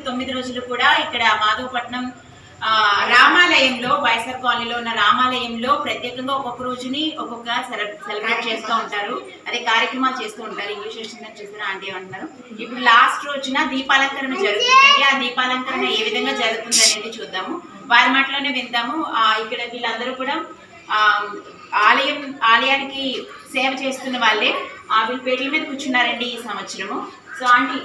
9 రోజులు కూడా ఇక్కడ మాధవపట్నం రామాలయంలో వైఎస్ఆర్ కాలనీలో ఉన్న రామాలయంలో ప్రత్యేకంగా ఒక్కొక్క రోజుని ఒక్కొక్క సెలబ్రేట్ చేస్తూ ఉంటారు. అదే కార్యక్రమాలు చేస్తూ ఉంటారు. ఇంగ్లీష్ చేస్తున్న ఆంటీ అంటున్నారు. ఇప్పుడు లాస్ట్ రోజున దీపాలంకరణ జరుగుతుందండి. ఆ దీపాలంకరణ ఏ విధంగా జరుగుతుంది అనేది చూద్దాము, వారి మాటలోనే విందాము. ఇక్కడ వీళ్ళందరూ కూడా ఆలయానికి సేవ చేస్తున్న వాళ్ళే వీళ్ళు పేర్ల మీద కూర్చున్నారండి ఈ సంవత్సరము. సో ఆంటీ,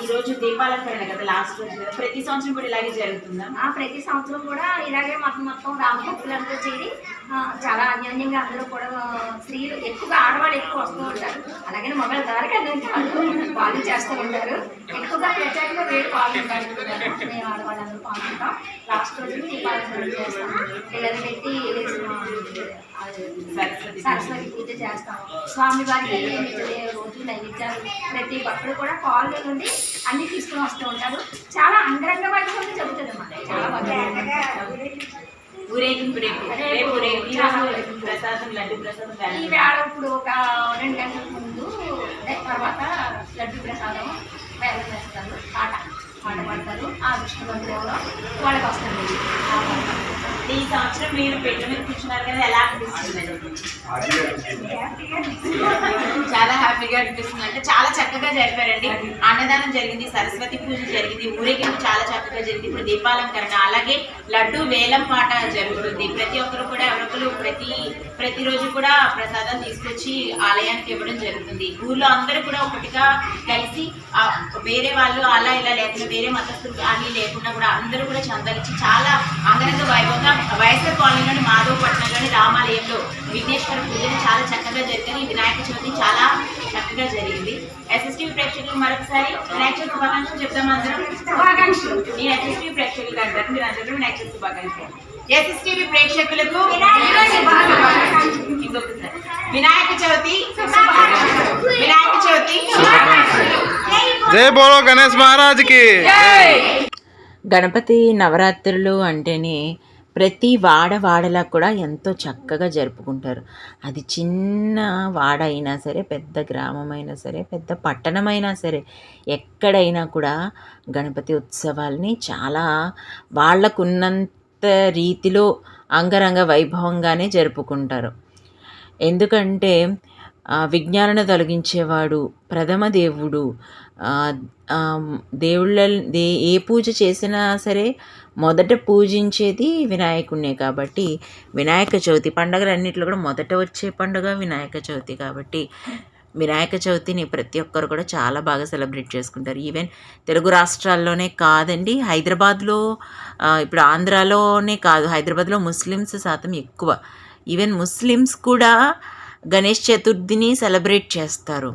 ఈ రోజు దీపాలంకరణ కదా, లాస్ట్ రోజు కదా, ప్రతి సంవత్సరం కూడా ఇలాగే జరుగుతుందా? ప్రతి సంవత్సరం కూడా ఇలాగే మొత్తం రామభక్తులంతా చేరి చాలా అన్యోన్యంగా అందరూ కూడా స్త్రీలు ఎక్కువగా ఆడవాళ్ళు ఎక్కువ వస్తూ ఉంటారు. అలాగే మగవాళ్ళ దారికి వాళ్ళు చేస్తూ ఉంటారు. ఎక్కువగా ప్రత్యేకంగా వేడి పాల్గొంటారు. మేము ఆడవాళ్ళందరూ పాల్గొంటాం. లాస్ట్ రోజు దీపాలంకరణ చేస్తాం. పిల్లలు పెట్టి సరస్వతి పూజ చేస్తాం. స్వామి వారికి రోజు నైవేద్యాలు ప్రతి భక్తులు కూడా కాలనీ నుండి అన్ని తీసుకుని వస్తూ ఉంటారు. చాలా అంగరంగ వైభవంగా జరుగుతుంది అన్నమాట. చాలా బాగా ఊరేగింపు ప్రసాదం లడ్డు ప్రసాదం ఈ వేళ ఇప్పుడు ఒక 2 గంటల ముందు తర్వాత లడ్డు ప్రసాదం బెల్లం వేస్తారు. పాట పడతారు. ఆ దృష్టిలో వాళ్ళకి వస్తుంది. ఈ సంవత్సరం మీరు పెట్ట మీద కూర్చున్నారు కదా, ఎలా అనిపిస్తుంది? చాలా హ్యాపీగా అనిపిస్తుంది. అంటే చాలా చక్కగా జరిపారండి. అన్నదానం జరిగింది, సరస్వతి పూజ జరిగింది, ఊరేగింపు చాలా చక్కగా జరిగింది. ఇప్పుడు దీపాలంకరణ, అలాగే లడ్డు వేలం పాట జరుగుతుంది. ప్రతి ఒక్కరు కూడా ఎవరొకరు ప్రతిరోజు కూడా ప్రసాదం తీసుకొచ్చి ఆలయానికి ఇవ్వడం జరుగుతుంది. ఊర్లో అందరూ కూడా ఒకటిగా కలిసి వేరే వాళ్ళు అలా ఇలా లేకుండా వేరే మతస్థులు కానీ లేకుండా కూడా అందరూ కూడా చందాలిచ్చి చాలా అంగరంగ వైభవంగా వైఎస్ఆర్ కాలనీలోని మాధవపట్నంలోని రామాలయంలో విఘ్నేశ్వర పూజలు చాలా చక్కగా జరిగింది. వినాయక చవితి చాలా చక్కగా జరిగింది. ఎస్ఎస్టీవీ ప్రేక్షకులు మరొకసారి వినాయక చవితి శుభాకాంక్షలు చెప్తాం. అందరం శుభాకాంక్షలు. నేను ఎస్ఎస్టీవీ ప్రేక్షకులు అంటారు, మీరు అందరూ వినాయక చవితి శుభాకాంక్షలు. ఎస్ఎస్టీవీ ప్రేక్షకులకు ఇంకొకసారి వినాయక చవితి వినాయక చవితి. జై బోలో గణేష్ మహారాజ్కి. గణపతి నవరాత్రులు అంటేనే ప్రతి వాడలా కూడా ఎంతో చక్కగా జరుపుకుంటారు. అది చిన్న వాడ అయినా సరే, పెద్ద గ్రామం అయినా సరే, పెద్ద పట్టణమైనా సరే, ఎక్కడైనా కూడా గణపతి ఉత్సవాల్ని చాలా వాళ్ళకున్నంత రీతిలో అంగరంగ వైభవంగానే జరుపుకుంటారు. ఎందుకంటే విజ్ఞానను తొలగించేవాడు, ప్రథమ దేవుడు. ఏ పూజ చేసినా సరే మొదట పూజించేది వినాయకుడినే. కాబట్టి వినాయక చవితి పండుగలన్నింటిలో కూడా మొదట వచ్చే పండుగ వినాయక చవితి. కాబట్టి వినాయక చవితిని ప్రతి ఒక్కరు కూడా చాలా బాగా సెలబ్రేట్ చేసుకుంటారు. ఈవెన్ తెలుగు రాష్ట్రాల్లోనే కాదండి, హైదరాబాద్లో, ఇప్పుడు ఆంధ్రాలోనే కాదు, హైదరాబాద్లో ముస్లిమ్స్ శాతం ఎక్కువ. ఈవెన్ ముస్లిమ్స్ కూడా గణేష్ చతుర్థిని సెలబ్రేట్ చేస్తారు.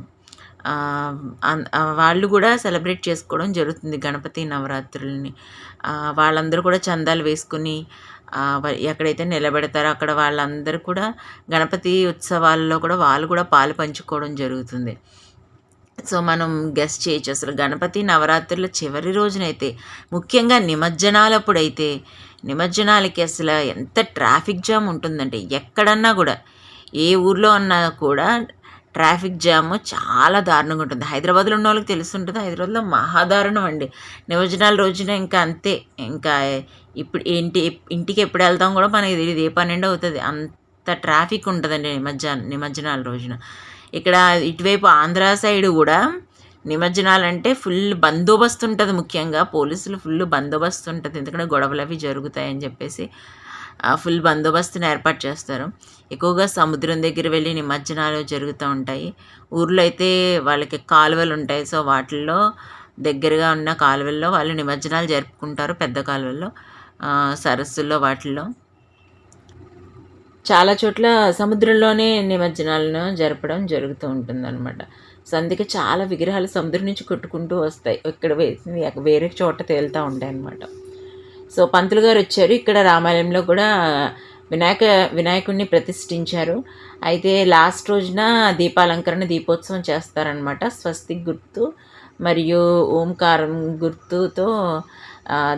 వాళ్ళు కూడా సెలబ్రేట్ చేసుకోవడం జరుగుతుంది గణపతి నవరాత్రులని. వాళ్ళందరూ కూడా చందాలు వేసుకుని ఎక్కడైతే నిలబెడతారో అక్కడ వాళ్ళందరూ కూడా గణపతి ఉత్సవాల్లో కూడా వాళ్ళు కూడా పాలు పంచుకోవడం జరుగుతుంది. సో మనం గెస్ట్ చేయొచ్చు, అసలు గణపతి నవరాత్రుల చివరి రోజునైతే, ముఖ్యంగా నిమజ్జనాలప్పుడైతే, నిమజ్జనాలకి అసలు ఎంత ట్రాఫిక్ జామ్ ఉంటుందంటే, ఎక్కడన్నా కూడా ఏ ఊర్లో అన్నా కూడా ట్రాఫిక్ జామ్ చాలా దారుణంగా ఉంటుంది. హైదరాబాద్లో ఉన్న వాళ్ళకి తెలుస్తుంటుంది, హైదరాబాద్లో మహాదారుణం అండి. నిమజ్జనాల రోజున ఇంకా అంతే. ఇంకా ఇప్పుడు ఇంటికి ఎప్పుడు వెళ్తాం కూడా మనకి తెలియదు, ఏ 12 అవుతుంది, అంత ట్రాఫిక్ ఉంటుందండి నిమజ్జనాల రోజున. ఇక్కడ ఇటువైపు ఆంధ్ర సైడ్ కూడా నిమజ్జనాలంటే ఫుల్ బందోబస్తు ఉంటుంది. ముఖ్యంగా పోలీసులు ఫుల్ బందోబస్తు ఉంటుంది, ఎందుకంటే గొడవలు అవి జరుగుతాయని చెప్పేసి ఫుల్ బందోబస్తుని ఏర్పాటు చేస్తారు. ఎక్కువగా సముద్రం దగ్గర వెళ్ళి నిమజ్జనాలు జరుగుతూ ఉంటాయి. ఊర్లో అయితే వాళ్ళకి కాలువలు ఉంటాయి. సో వాటిల్లో దగ్గరగా ఉన్న కాలువల్లో వాళ్ళు నిమజ్జనాలు జరుపుకుంటారు. పెద్ద కాలువల్లో, సరస్సుల్లో, వాటిల్లో. చాలా చోట్ల సముద్రంలోనే నిమజ్జనాలను జరపడం జరుగుతూ ఉంటుందన్నమాట. సో అందుకే చాలా విగ్రహాలు సముద్రం నుంచి కొట్టుకుంటూ వస్తాయి, ఇక్కడ వేరే చోట తేలుతూ ఉంటాయి అన్నమాట. సో పంతులు గారు వచ్చారు. ఇక్కడ రామాలయంలో కూడా వినాయకుడిని ప్రతిష్ఠించారు. అయితే లాస్ట్ రోజున దీపాలంకరణ, దీపోత్సవం చేస్తారనమాట. స్వస్తిక్ గుర్తు మరియు ఓంకారం గుర్తుతో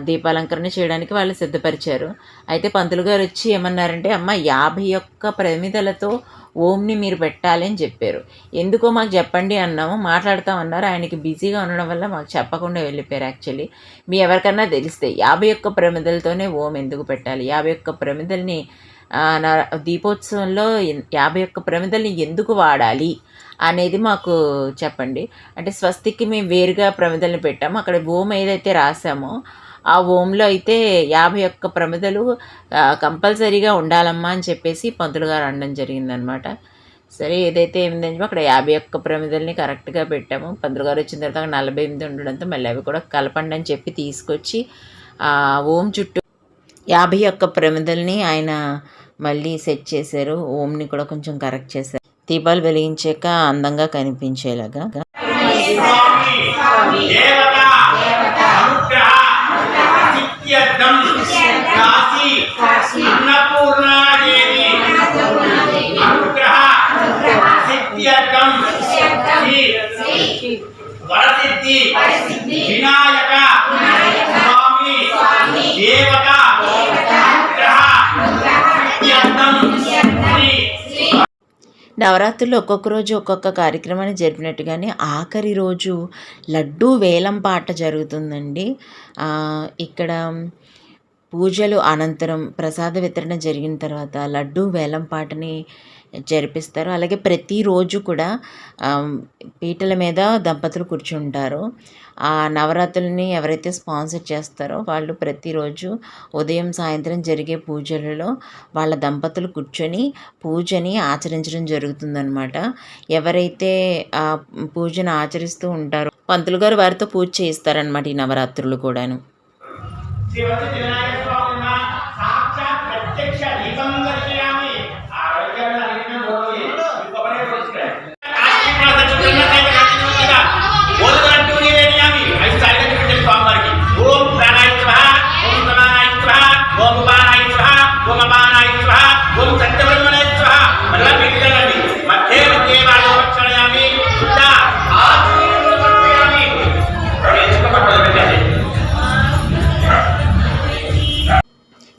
దీపాలంకరణ చేయడానికి వాళ్ళు సిద్ధపరిచారు. అయితే పంతులు గారు వచ్చి ఏమన్నారంటే, అమ్మ 51 ప్రమిదలతో ఓంని మీరు పెట్టాలి అని చెప్పారు. ఎందుకో మాకు చెప్పండి అన్నాము, మాట్లాడతామన్నారు. ఆయనకి బిజీగా ఉండడం వల్ల మాకు చెప్పకుండా వెళ్ళిపోయారు. యాక్చువల్లీ మీ ఎవరికన్నా తెలిస్తే 51 ప్రమిదలతోనే ఓం ఎందుకు పెట్టాలి, 51 ప్రమిదల్ని దీపోత్సవంలో 51 ప్రమిదల్ని ఎందుకు వాడాలి అనేది మాకు చెప్పండి. అంటే స్వస్తికి మేము వేరుగా ప్రమిదల్ని పెట్టాము, అక్కడ ఓం ఏదైతే రాసామో ఆ ఓంలో అయితే 51 ప్రమిదలు కంపల్సరీగా ఉండాలమ్మా అని చెప్పేసి పంతులు గారు అనడం జరిగిందనమాట. సరే ఏదైతే ఏమిందని అక్కడ 51 ప్రమిదల్ని కరెక్ట్గా పెట్టాము. పంతులు గారు వచ్చిన తర్వాత 48 ఉండడంతో మళ్ళీ అవి కూడా కలపండి అని చెప్పి తీసుకొచ్చి ఓం చుట్టూ 51 ప్రమిదల్ని ఆయన మళ్ళీ సెట్ చేశారు. ఓంని కూడా కొంచెం కరెక్ట్ చేశారు, దీపాలు వెలిగించాక అందంగా కనిపించేలాగా. నవరాత్రులు ఒక్కొక్క రోజు ఒక్కొక్క కార్యక్రమాన్ని జరిపినట్టుగానే ఆఖరి రోజు లడ్డూ వేలం పాట జరుగుతుందండి. ఇక్కడ పూజలు అనంతరం ప్రసాద వితరణ జరిగిన తర్వాత లడ్డూ వేలం పాటని జరిపిస్తారు. అలాగే ప్రతిరోజు కూడా పీటల మీద దంపతులు కూర్చుంటారు. ఆ నవరాత్రులని ఎవరైతే స్పాన్సర్ చేస్తారో వాళ్ళు ప్రతిరోజు ఉదయం సాయంత్రం జరిగే పూజలలో వాళ్ళ దంపతులు కూర్చొని పూజని ఆచరించడం జరుగుతుందన్నమాట. ఎవరైతే ఆ పూజను ఆచరిస్తూ ఉంటారో పంతులు గారు వారితో పూజ చేయిస్తారనమాట ఈ నవరాత్రులు కూడాను.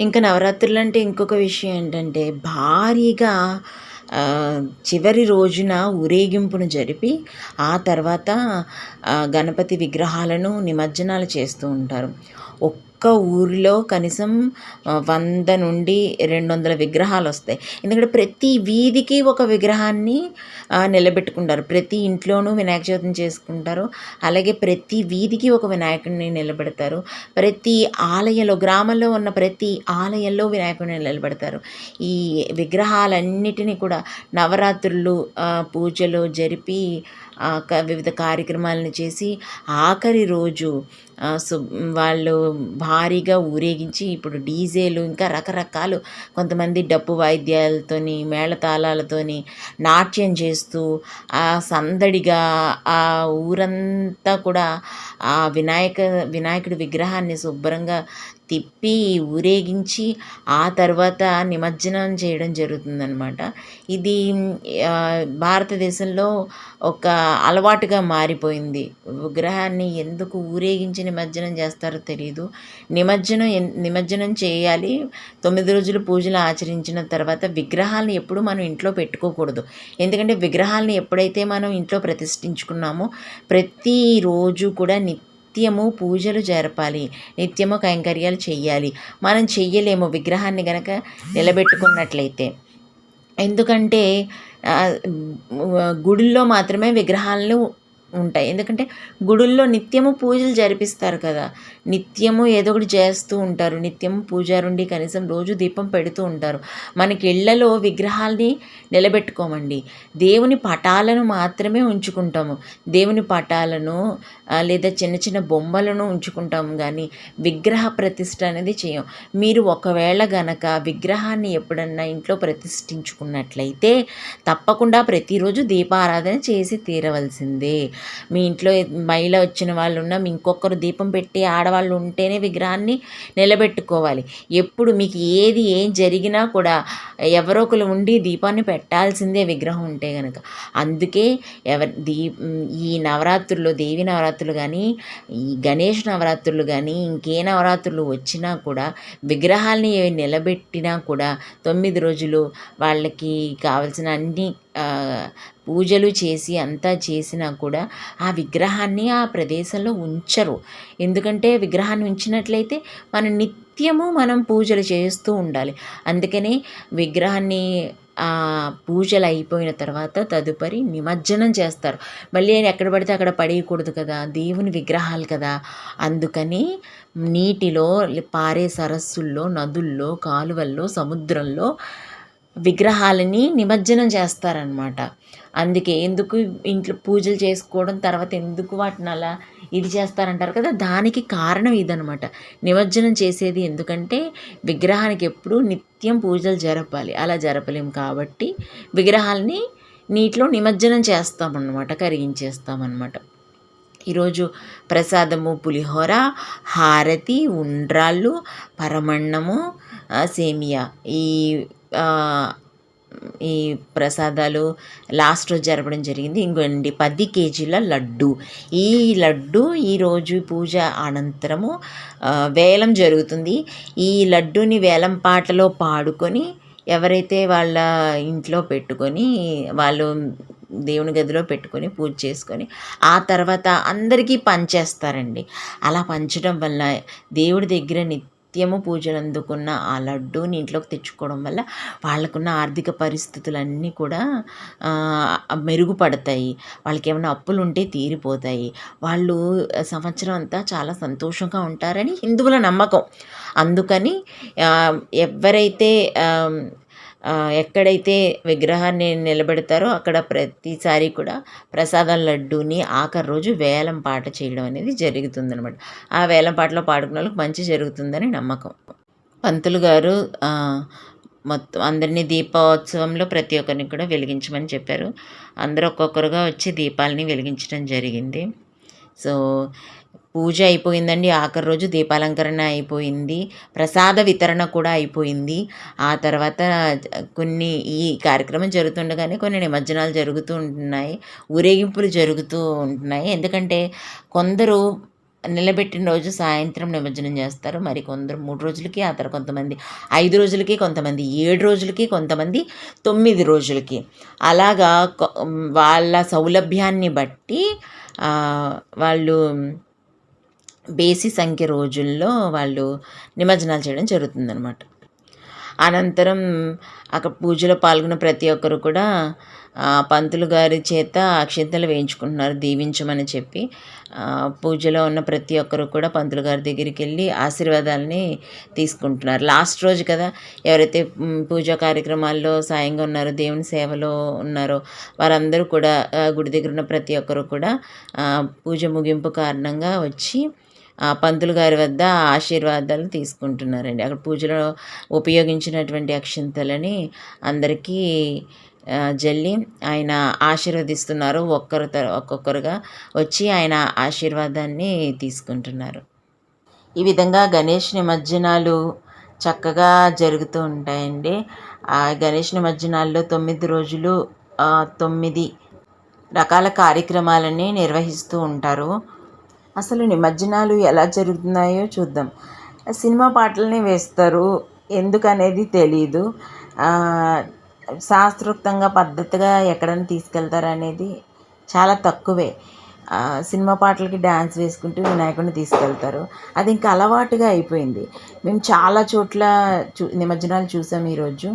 ఇంకా నవరాత్రులు అంటే ఇంకొక విషయం ఏంటంటే భారీగా చివరి రోజున ఊరేగింపును జరిపి ఆ తర్వాత గణపతి విగ్రహాలను నిమజ్జనాలు చేస్తూ ఉంటారు. ఒక్క ఊరిలో కనీసం 100 నుండి 200 విగ్రహాలు వస్తాయి. ఎందుకంటే ప్రతి వీధికి ఒక విగ్రహాన్ని నిలబెట్టుకుంటారు. ప్రతి ఇంట్లోనూ వినాయక చవితిని చేసుకుంటారు. అలాగే ప్రతి వీధికి ఒక వినాయకుడిని నిలబెడతారు. ప్రతి ఆలయంలో, గ్రామంలో ఉన్న ప్రతి ఆలయంలో వినాయకుడిని నిలబెడతారు. ఈ విగ్రహాలన్నిటినీ కూడా నవరాత్రులు పూజలు జరిపి వివిధ కార్యక్రమాలను చేసి ఆఖరి రోజు వాళ్ళు భారీగా ఊరేగించి ఇప్పుడు డీజేలు ఇంకా రకరకాలు కొంతమంది డప్పు వాయిద్యాలతోని మేళతాళాలతోని నాట్యం చేస్తూ సందడిగా ఆ ఊరంతా కూడా ఆ వినాయకుడి విగ్రహాన్ని శుభ్రంగా తిప్పి ఊరేగించి ఆ తర్వాత నిమజ్జనం చేయడం జరుగుతుందన్నమాట. ఇది భారతదేశంలో ఒక అలవాటుగా మారిపోయింది. విగ్రహాన్ని ఎందుకు ఊరేగించి నిమజ్జనం చేస్తారో తెలియదు. నిమజ్జనం చేయాలి. 9 రోజులు పూజలు ఆచరించిన తర్వాత విగ్రహాలను ఎప్పుడు మనం ఇంట్లో పెట్టుకోకూడదు. ఎందుకంటే విగ్రహాలని ఎప్పుడైతే మనం ఇంట్లో ప్రతిష్ఠించుకున్నామో ప్రతిరోజు కూడా నిత్యము పూజలు జరపాలి, నిత్యము కైంకర్యాలు చెయ్యాలి. మనం చెయ్యలేము విగ్రహాన్ని గనక నిలబెట్టుకున్నట్లయితే. ఎందుకంటే గుడుల్లో మాత్రమే విగ్రహాలను ఉంటాయి. ఎందుకంటే గుడుల్లో నిత్యము పూజలు జరిపిస్తారు కదా, నిత్యము ఏదో ఒకటి చేస్తూ ఉంటారు. నిత్యము పూజారుండి కనీసం రోజు దీపం పెడుతూ ఉంటారు. మనకి ఇళ్లలో విగ్రహాల్ని నిలబెట్టుకోమండి, దేవుని పటాలను మాత్రమే ఉంచుకుంటాము. దేవుని పటాలను లేదా చిన్న చిన్న బొమ్మలను ఉంచుకుంటాము, కానీ విగ్రహ ప్రతిష్ఠ అనేది చేయం. మీరు ఒకవేళ గనక విగ్రహాన్ని ఎప్పుడన్నా ఇంట్లో ప్రతిష్ఠించుకున్నట్లయితే తప్పకుండా ప్రతిరోజు దీపారాధన చేసి తీరవలసిందే. మీ ఇంట్లో మహిళ వచ్చిన వాళ్ళు ఉన్నా ఇంకొకరు దీపం పెట్టి ఆడవాళ్ళు ఉంటేనే విగ్రహాన్ని నిలబెట్టుకోవాలి. ఎప్పుడు మీకు ఏం జరిగినా కూడా ఎవరో ఒకరు ఉండి దీపాన్ని పెట్టాల్సిందే విగ్రహం ఉంటే కనుక. అందుకే ఈ నవరాత్రుల్లో, దేవి నవరాత్రులు నవరాత్రులు కానీ, ఈ గణేష్ నవరాత్రులు కానీ, ఇంకే నవరాత్రులు వచ్చినా కూడా విగ్రహాల్ని నిలబెట్టినా కూడా 9 రోజులు వాళ్ళకి కావాల్సిన అన్ని పూజలు చేసి అంతా చేసినా కూడా ఆ విగ్రహాన్ని ఆ ప్రదేశంలో ఉంచరు. ఎందుకంటే విగ్రహాన్ని ఉంచినట్లయితే మనం పూజలు చేస్తూ ఉండాలి. అందుకని విగ్రహాన్ని పూజలు అయిపోయిన తర్వాత తదుపరి నిమజ్జనం చేస్తారు. మళ్ళీ ఎక్కడ పడితే అక్కడ పడేయకూడదు కదా, దేవుని విగ్రహాలు కదా. అందుకని నీటిలో, పారే సరస్సుల్లో, నదుల్లో, కాలువల్లో, సముద్రంలో విగ్రహాలని నిమజ్జనం చేస్తారనమాట. అందుకే ఎందుకు ఇంట్లో పూజలు చేసుకోవడం, తర్వాత ఎందుకు వాటిని అలా ఇది చేస్తారంటారు కదా, దానికి కారణం ఇదనమాట. నిమజ్జనం చేసేది ఎందుకంటే విగ్రహానికి ఎప్పుడూ నిత్యం పూజలు జరపాలి. అలా జరపలేము కాబట్టి విగ్రహాలని నీటిలో నిమజ్జనం చేస్తామన్నమాట, కరిగించేస్తామన్నమాట. ఈరోజు ప్రసాదము పులిహోర, హారతి, ఉండ్రాళ్ళు, పరమన్నము, సేమియా, ఈ ప్రసాదాలు లాస్ట్ రోజు జరపడం జరిగింది. ఇంకోండి 10 కేజీల లడ్డు. ఈ లడ్డు ఈరోజు పూజ అనంతరము వేలం జరుగుతుంది. ఈ లడ్డూని వేలం పాటలో పాడుకొని ఎవరైతే వాళ్ళ ఇంట్లో పెట్టుకొని వాళ్ళు దేవుని గదిలో పెట్టుకొని పూజ చేసుకొని ఆ తర్వాత అందరికీ పంచేస్తారండి. అలా పంచడం వల్ల దేవుడి దగ్గర నిత్యము పూజలు అందుకున్న ఆ లడ్డూని ఇంట్లోకి తెచ్చుకోవడం వల్ల వాళ్ళకున్న ఆర్థిక పరిస్థితులన్నీ కూడా మెరుగుపడతాయి. వాళ్ళకి ఏమైనా అప్పులు ఉంటే తీరిపోతాయి. వాళ్ళు సంవత్సరం అంతా చాలా సంతోషంగా ఉంటారని హిందువుల నమ్మకం. అందుకని ఎవరైతే ఎక్కడైతే విగ్రహాన్ని నిలబెడతారో అక్కడ ప్రతిసారి కూడా ప్రసాదం లడ్డూని ఆఖరి రోజు వేలం పాట చేయడం అనేది జరుగుతుందనమాట. ఆ వేలం పాటలో పాడుకున్న వాళ్ళకి మంచి జరుగుతుందని నమ్మకం. పంతులు గారు మొత్తం అందరినీ దీపోత్సవంలో ప్రతి ఒక్కరిని కూడా వెలిగించమని చెప్పారు. అందరూ ఒక్కొక్కరుగా వచ్చి దీపాలని వెలిగించడం జరిగింది. సో పూజ అయిపోయిందండి. ఆఖరి రోజు దీపాలంకరణ అయిపోయింది, ప్రసాద వితరణ కూడా అయిపోయింది. ఆ తర్వాత కొన్ని ఈ కార్యక్రమం జరుగుతుండగానే కొన్ని నిమజ్జనాలు జరుగుతూ ఉంటున్నాయి, ఊరేగింపులు జరుగుతూ ఉంటున్నాయి. ఎందుకంటే కొందరు నిలబెట్టిన రోజు సాయంత్రం నిమజ్జనం చేస్తారు, మరి కొందరు 3 రోజులకి, ఆ తర్వాత కొంతమంది 5 రోజులకి, కొంతమంది 7 రోజులకి, కొంతమంది 9 రోజులకి. అలాగా వాళ్ళ సౌలభ్యాన్ని బట్టి వాళ్ళు బేసి సంఖ్య రోజుల్లో వాళ్ళు నిమజ్జనాలు చేయడం జరుగుతుందన్నమాట. అనంతరం అక్కడ పూజలో పాల్గొన్న ప్రతి ఒక్కరు కూడా పంతులు గారి చేత అక్షింతలు వేయించుకుంటున్నారు దీవించమని చెప్పి. పూజలో ఉన్న ప్రతి ఒక్కరు కూడా పంతులు గారి దగ్గరికి వెళ్ళి ఆశీర్వాదాలని తీసుకుంటున్నారు. లాస్ట్ రోజు కదా, ఎవరైతే పూజా కార్యక్రమాల్లో సాయంగా ఉన్నారో, దేవుని సేవలో ఉన్నారో వారందరూ కూడా గుడి దగ్గర ఉన్న ప్రతి ఒక్కరు కూడా పూజ ముగింపు కారణంగా వచ్చి పంతులు గారి వద్ద ఆశీర్వాదాలు తీసుకుంటున్నారండి. అక్కడ పూజలో ఉపయోగించినటువంటి అక్షింతలని అందరికీ జల్లి ఆయన ఆశీర్వదిస్తున్నారు. ఒక్కొక్కరుగా వచ్చి ఆయన ఆశీర్వాదాన్ని తీసుకుంటున్నారు. ఈ విధంగా గణేష్ నిమజ్జనాలు చక్కగా జరుగుతూ ఉంటాయండి. ఆ గణేష్ నిమజ్జనాల్లో 9 రోజులు 9 రకాల కార్యక్రమాలని నిర్వహిస్తూ ఉంటారు. అసలు నిమజ్జనాలు ఎలా జరుగుతున్నాయో చూద్దాం. సినిమా పాటలని వేస్తారు, ఎందుకనేది తెలీదు. శాస్త్రోక్తంగా పద్ధతిగా ఎక్కడైనా తీసుకెళ్తారనేది చాలా తక్కువే. సినిమా పాటలకి డ్యాన్స్ వేసుకుంటూ వినాయకుడిని తీసుకెళ్తారు, అది ఇంకా అలవాటుగా అయిపోయింది. మేము చాలా చోట్ల నిమజ్జనాలు చూసాం ఈరోజు.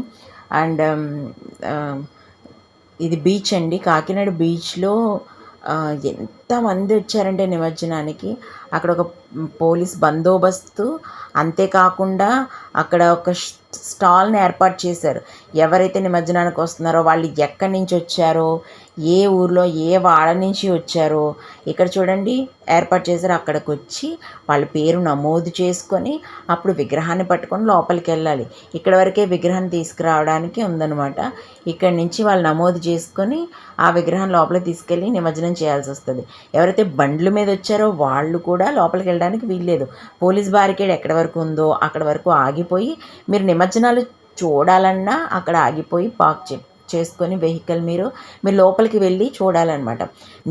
అండ్ ఇది బీచ్ అండి, కాకినాడ బీచ్లో ఎంతమంది వచ్చారంటే నిమజ్జనానికి. అక్కడ ఒక పోలీస్ బందోబస్తు, అంతేకాకుండా అక్కడ ఒక స్టాల్ని ఏర్పాటు చేశారు. ఎవరైతే నిమజ్జనానికి వస్తున్నారో వాళ్ళు ఎక్కడి నుంచి వచ్చారో, ఏ ఊర్లో ఏ వాడ నుంచి వచ్చారో ఇక్కడ చూడండి ఏర్పాటు చేశారు. అక్కడికి వచ్చి వాళ్ళ పేరు నమోదు చేసుకొని అప్పుడు విగ్రహాన్ని పట్టుకొని లోపలికి వెళ్ళాలి. ఇక్కడ వరకే విగ్రహాన్ని తీసుకురావడానికి ఉందన్నమాట. ఇక్కడి నుంచి వాళ్ళు నమోదు చేసుకొని ఆ విగ్రహం లోపలికి తీసుకెళ్ళి నిమజ్జనం చేయాల్సి వస్తుంది. ఎవరైతే బండ్ల మీద వచ్చారో వాళ్ళు కూడా లోపలికి వెళ్ళడానికి వీల్లేదు. పోలీస్ బారికేడ్ ఎక్కడి వరకు ఉందో అక్కడ వరకు ఆగిపోయి, మీరు నిమజ్జనాలు చూడాలన్నా అక్కడ ఆగిపోయి చేసుకొని వెహికల్ మీరు లోపలికి వెళ్ళి చూడాలన్నమాట.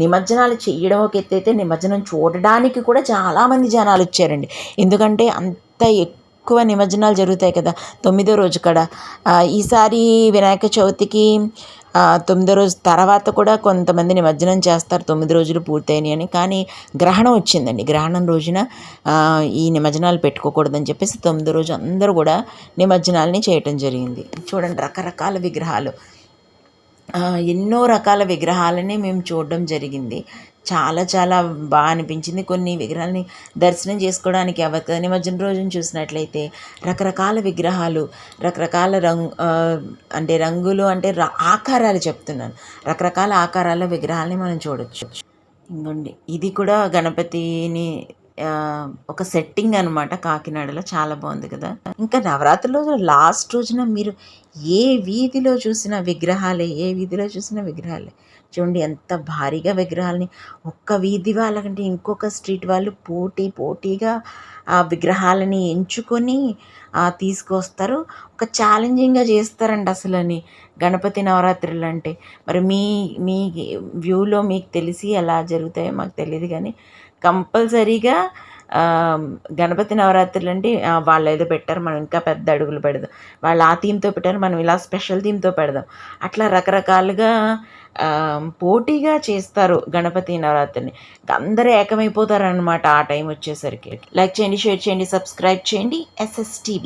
నిమజ్జనాలు చేయడం ఒక ఎత్తు అయితే, నిమజ్జనం చూడడానికి కూడా చాలామంది జనాలు వచ్చారండి. ఎందుకంటే అంత ఎక్కువ నిమజ్జనాలు జరుగుతాయి కదా 9వ రోజు కాడ. ఈసారి వినాయక చవితికి 9వ రోజు తర్వాత కూడా కొంతమంది నిమజ్జనం చేస్తారు 9 రోజులు పూర్తయినాయి అని. కానీ గ్రహణం వచ్చిందండి. గ్రహణం రోజున ఈ నిమజ్జనాలు పెట్టుకోకూడదని చెప్పేసి 9వ రోజు అందరూ కూడా నిమజ్జనాలని చేయటం జరిగింది. చూడండి రకరకాల విగ్రహాలు, ఎన్నో రకాల విగ్రహాలని మేము చూడడం జరిగింది. చాలా చాలా బాగా అనిపించింది. కొన్ని విగ్రహాలని దర్శనం చేసుకోవడానికి అవ్వదు. నిమజ్జనం రోజున చూసినట్లయితే రకరకాల విగ్రహాలు, రకరకాల రంగులు అంటే ఆకారాలు చెప్తున్నాను, రకరకాల ఆకారాల విగ్రహాలని మనం చూడొచ్చు. ఇంకోండి ఇది కూడా గణపతిని ఒక సెట్టింగ్ అనమాట కాకినాడలో. చాలా బాగుంది కదా. ఇంకా నవరాత్రి రోజు లాస్ట్ రోజున మీరు ఏ వీధిలో చూసిన విగ్రహాలే, చూడండి ఎంత భారీగా విగ్రహాలని. ఒక్క వీధి వాళ్ళకంటే ఇంకొక స్ట్రీట్ వాళ్ళు పోటీగా ఆ విగ్రహాలని ఎంచుకొని తీసుకొస్తారు. ఒక ఛాలెంజింగ్గా చేస్తారండి అసలని గణపతి నవరాత్రులు అంటే. మరి మీ వ్యూలో మీకు తెలిసి ఎలా జరుగుతాయో మాకు తెలియదు, కానీ కంపల్సరీగా గణపతి నవరాత్రులు అంటే వాళ్ళు ఏదో పెట్టారు, మనం ఇంకా పెద్ద అడుగులు పెడదాం. వాళ్ళు ఆ థీమ్తో పెట్టారు, మనం ఇలా స్పెషల్ థీమ్తో పెడదాం. అట్లా రకరకాలుగా పోటీగా చేస్తారు గణపతి నవరాత్రిని. అందరూ ఏకమైపోతారనమాట ఆ టైం వచ్చేసరికి. లైక్ చేయండి, షేర్ చేయండి, సబ్స్క్రైబ్ చేయండి. SSTV.